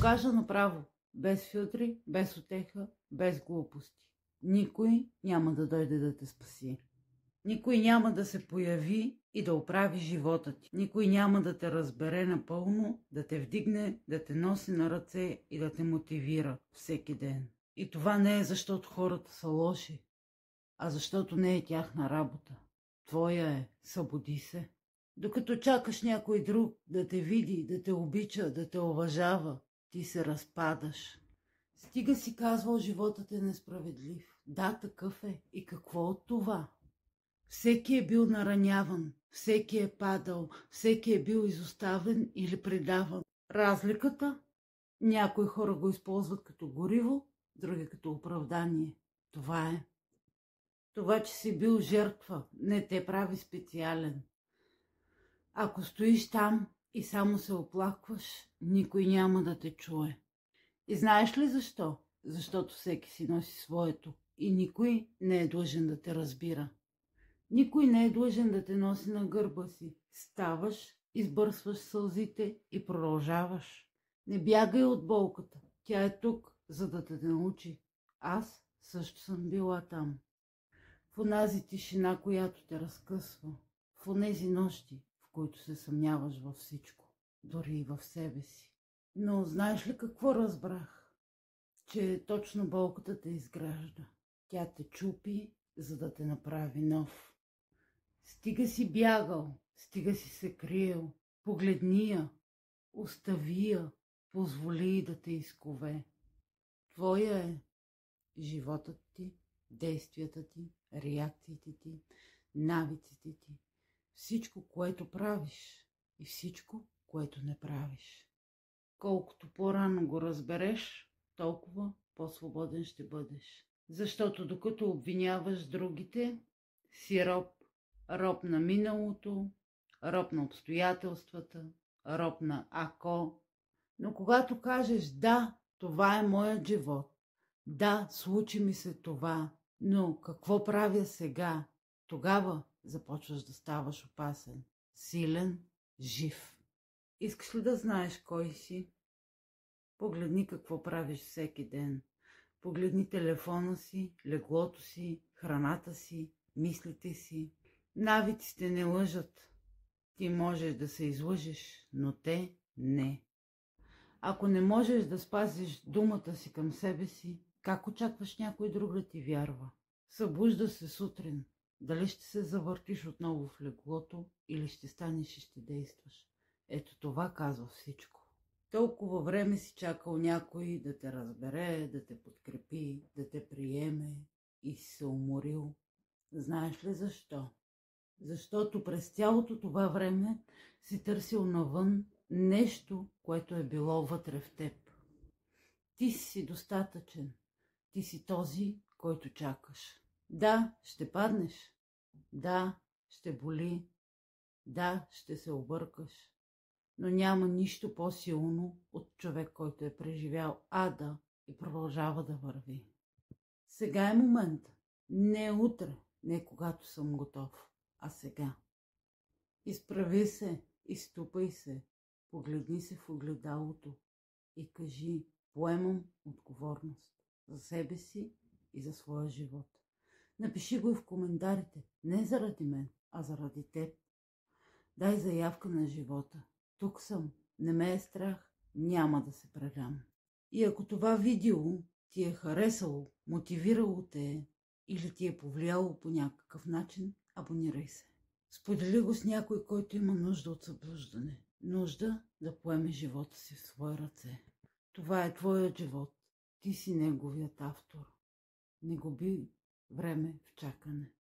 кажа направо, без филтри, без утеха, без глупости. Никой няма да дойде да те спаси. Никой няма да се появи и да оправи живота ти. Никой няма да те разбере напълно, да те вдигне, да те носи на ръце и да те мотивира всеки ден. И това не е защото хората са лоши, а защото не е тяхна работа. Твоя е, събуди се. Докато чакаш някой друг да те види, да те обича, да те уважава, ти се разпадаш. Стига си казвал, животът е несправедлив. Да, такъв е. И какво от това? Всеки е бил нараняван, всеки е падал, всеки е бил изоставен или предаван. Разликата? Някои хора го използват като гориво, други като оправдание. Това е. Това, че си бил жертва, не те прави специален. Ако стоиш там и само се оплакваш, никой няма да те чуе. И знаеш ли защо? Защото всеки си носи своето и никой не е длъжен да те разбира. Никой не е длъжен да те носи на гърба си. Ставаш, избърсваш сълзите и продължаваш. Не бягай от болката. Тя е тук, за да те научи. Аз също съм била там. В онази тишина, която те разкъсва. В онези нощи, в които се съмняваш във всичко. Дори и в себе си. Но знаеш ли какво разбрах? Че точно болката те изгражда. Тя те чупи, за да те направи нов. Стига си бягал, стига си се криел, погледни я, остави я, позволи да те изкове. Твоя е животът ти, действията ти, реакциите ти, навиците ти, всичко, което правиш и всичко, което не правиш. Колкото по-рано го разбереш, толкова по-свободен ще бъдеш. Защото докато обвиняваш другите, си роб. Роб на миналото, роб на обстоятелствата, роб на ако. Но когато кажеш да, това е моят живот, да, случи ми се това, но какво правя сега? Тогава започваш да ставаш опасен, силен, жив. Искаш ли да знаеш кой си? Погледни какво правиш всеки ден. Погледни телефона си, леглото си, храната си, мислите си. Навиците не лъжат. Ти можеш да се излъжеш, но те не. Ако не можеш да спазиш думата си към себе си, как очакваш някой друг да ти вярва? Събужда се сутрин. Дали ще се завъртиш отново в леглото или ще станеш и ще действаш? Ето това казва всичко. Толкова време си чакал някой да те разбере, да те подкрепи, да те приеме и си се уморил. Знаеш ли защо? Защото през цялото това време си търсил навън нещо, което е било вътре в теб. Ти си достатъчен. Ти си този, който чакаш. Да, ще паднеш. Да, ще боли. Да, ще се объркаш. Но няма нищо по-силно от човек, който е преживял ада и продължава да върви. Сега е момент. Не утре, не когато съм готов, а сега. Изправи се, изтупай се, погледни се в огледалото и кажи: поемам отговорност за себе си и за своя живот. Напиши го и в коментарите, не заради мен, а заради теб. Дай заявка на живота. Тук съм, не ме е страх, няма да се предам. И ако това видео ти е харесало, мотивирало те е или ти е повлияло по някакъв начин, абонирай се. Сподели го с някой, който има нужда от събуждане. Нужда да поеме живота си в свои ръце. Това е твоят живот. Ти си неговият автор. Не губи време в чакане.